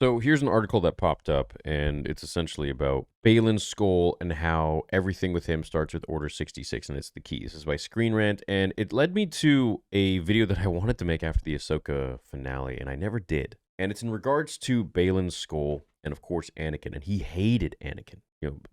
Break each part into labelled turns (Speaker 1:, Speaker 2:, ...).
Speaker 1: So here's an article that popped up, and it's essentially about Baylan Skoll and how everything with him starts with Order 66, and it's the key. This is by Screen Rant, and it led me to a video that I wanted to make after the Ahsoka finale, and I never did. And it's in regards to Baylan Skoll and, of course, Anakin, and he hated Anakin.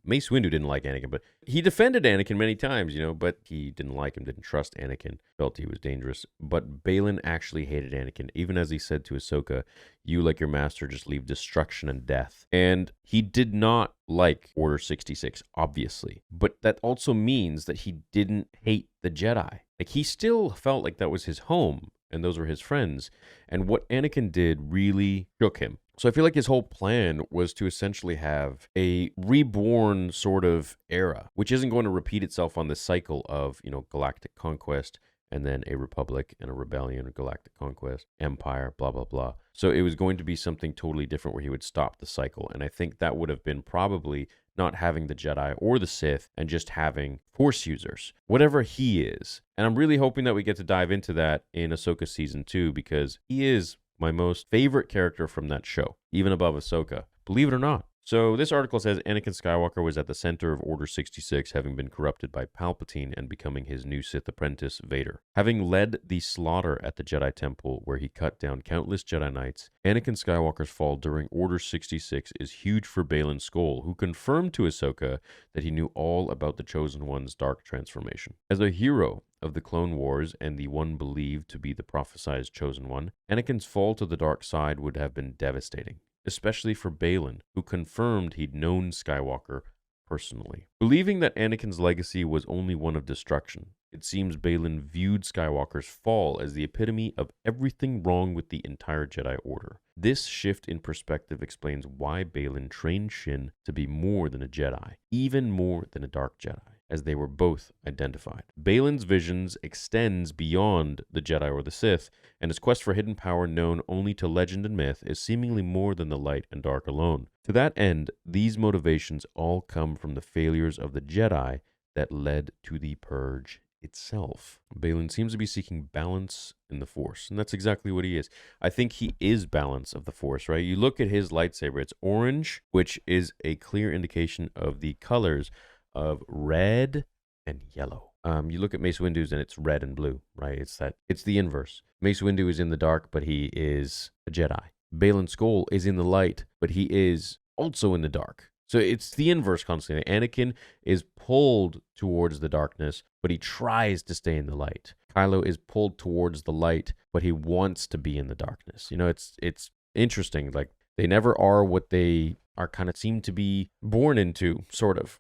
Speaker 1: Mace Windu didn't like Anakin, but he defended Anakin many times, but he didn't like him, didn't trust Anakin, felt he was dangerous. But Baylan actually hated Anakin, even as he said to Ahsoka, "You, like your master, just leave destruction and death." And he did not like Order 66, obviously. But that also means that he didn't hate the Jedi. Like, he still felt like that was his home, and those were his friends. And what Anakin did really shook him. So I feel like his whole plan was to essentially have a reborn sort of era, which isn't going to repeat itself on this cycle of, galactic conquest, and then a republic and a rebellion, a galactic conquest, empire, blah, blah, blah. So it was going to be something totally different where he would stop the cycle. And I think that would have been probably not having the Jedi or the Sith and just having Force users, whatever he is. And I'm really hoping that we get to dive into that in Ahsoka Season 2, because he is my most favorite character from that show, even above Ahsoka, believe it or not. So this article says Anakin Skywalker was at the center of Order 66, having been corrupted by Palpatine and becoming his new Sith apprentice, Vader. Having led the slaughter at the Jedi Temple, where he cut down countless Jedi Knights, Anakin Skywalker's fall during Order 66 is huge for Baylan Skoll, who confirmed to Ahsoka that he knew all about the Chosen One's dark transformation. As a hero of the Clone Wars and the one believed to be the prophesied Chosen One, Anakin's fall to the dark side would have been devastating, especially for Baylan, who confirmed he'd known Skywalker personally. Believing that Anakin's legacy was only one of destruction, it seems Baylan viewed Skywalker's fall as the epitome of everything wrong with the entire Jedi Order. This shift in perspective explains why Baylan trained Shin to be more than a Jedi, even more than a Dark Jedi, as they were both identified. Baylan's visions extends beyond the Jedi or the Sith, and his quest for hidden power known only to legend and myth is seemingly more than the light and dark alone. To that end, these motivations all come from the failures of the Jedi that led to the Purge itself. Baylan seems to be seeking balance in the Force, and that's exactly what he is. I think he is balance of the Force, right? You look at his lightsaber, it's orange, which is a clear indication of the colors of red and yellow. You look at Mace Windu's and it's red and blue, right? It's the inverse. Mace Windu is in the dark, but he is a Jedi. Baylan Skoll is in the light, but he is also in the dark. So it's the inverse constantly. Anakin is pulled towards the darkness, but he tries to stay in the light. Kylo is pulled towards the light, but he wants to be in the darkness. It's interesting. Like, they never are what they are kind of seem to be born into, sort of.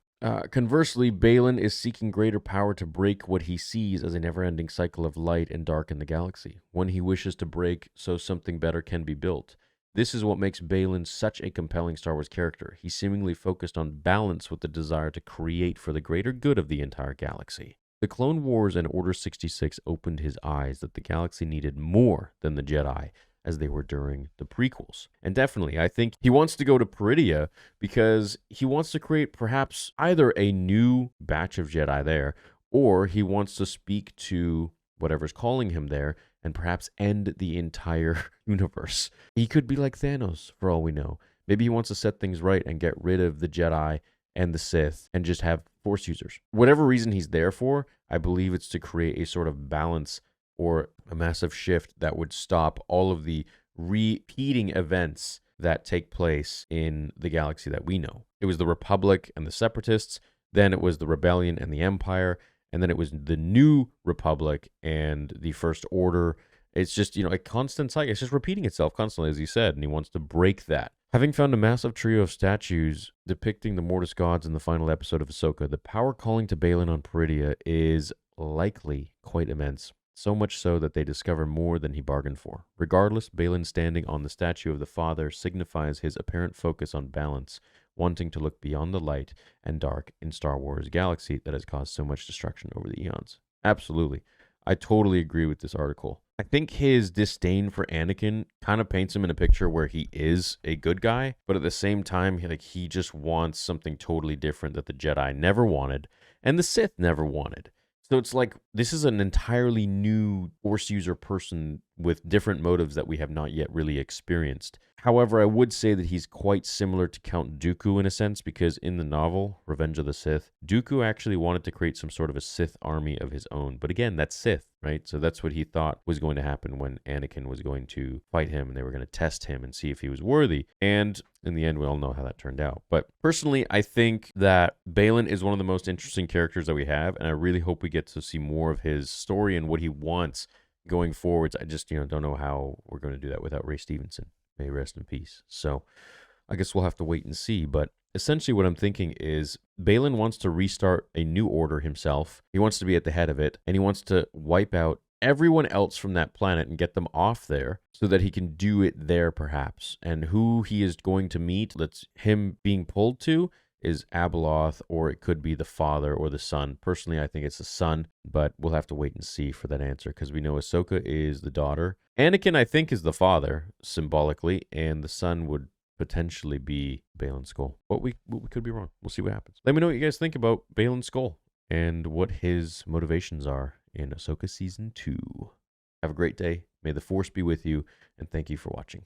Speaker 1: Conversely, Baylan is seeking greater power to break what he sees as a never-ending cycle of light and dark in the galaxy, one he wishes to break so something better can be built. This is what makes Baylan such a compelling Star Wars character. He's seemingly focused on balance with the desire to create for the greater good of the entire galaxy. The Clone Wars and Order 66 opened his eyes that the galaxy needed more than the Jedi, as they were during the prequels. And definitely, I think he wants to go to Peridea because he wants to create perhaps either a new batch of Jedi there, or he wants to speak to whatever's calling him there and perhaps end the entire universe. He could be like Thanos, for all we know. Maybe he wants to set things right and get rid of the Jedi and the Sith and just have Force users. Whatever reason he's there for, I believe it's to create a sort of balance or a massive shift that would stop all of the repeating events that take place in the galaxy that we know. It was the Republic and the Separatists, then it was the Rebellion and the Empire, and then it was the New Republic and the First Order. It's just, a constant cycle. It's just repeating itself constantly, as he said, and he wants to break that. Having found a massive trio of statues depicting the Mortis gods in the final episode of Ahsoka, the power calling to Baylan on Peridea is likely quite immense. So much so that they discover more than he bargained for. Regardless, Baylan standing on the statue of the Father signifies his apparent focus on balance, wanting to look beyond the light and dark in Star Wars galaxy that has caused so much destruction over the eons. Absolutely. I totally agree with this article. I think his disdain for Anakin kind of paints him in a picture where he is a good guy, but at the same time, he just wants something totally different that the Jedi never wanted and the Sith never wanted. So it's like this is an entirely new Force user person with different motives that we have not yet really experienced. However, I would say that he's quite similar to Count Dooku in a sense, because in the novel, Revenge of the Sith, Dooku actually wanted to create some sort of a Sith army of his own. But again, that's Sith, right? So that's what he thought was going to happen when Anakin was going to fight him and they were going to test him and see if he was worthy. And in the end, we all know how that turned out. But personally, I think that Baylan is one of the most interesting characters that we have, and I really hope we get to see more of his story and what he wants going forwards. I just, don't know how we're going to do that without Ray Stevenson. May he rest in peace. So I guess we'll have to wait and see. But essentially what I'm thinking is Baylan wants to restart a new order himself. He wants to be at the head of it, and he wants to wipe out everyone else from that planet and get them off there so that he can do it there perhaps. And who he is going to meet that's him being pulled to is Abeloth, or it could be the father or the son. Personally, I think it's the son, but we'll have to wait and see for that answer, because we know Ahsoka is the daughter. Anakin, I think, is the father, symbolically, and the son would potentially be Baylan Skoll. But we could be wrong. We'll see what happens. Let me know what you guys think about Baylan Skoll and what his motivations are in Ahsoka Season 2. Have a great day. May the Force be with you, and thank you for watching.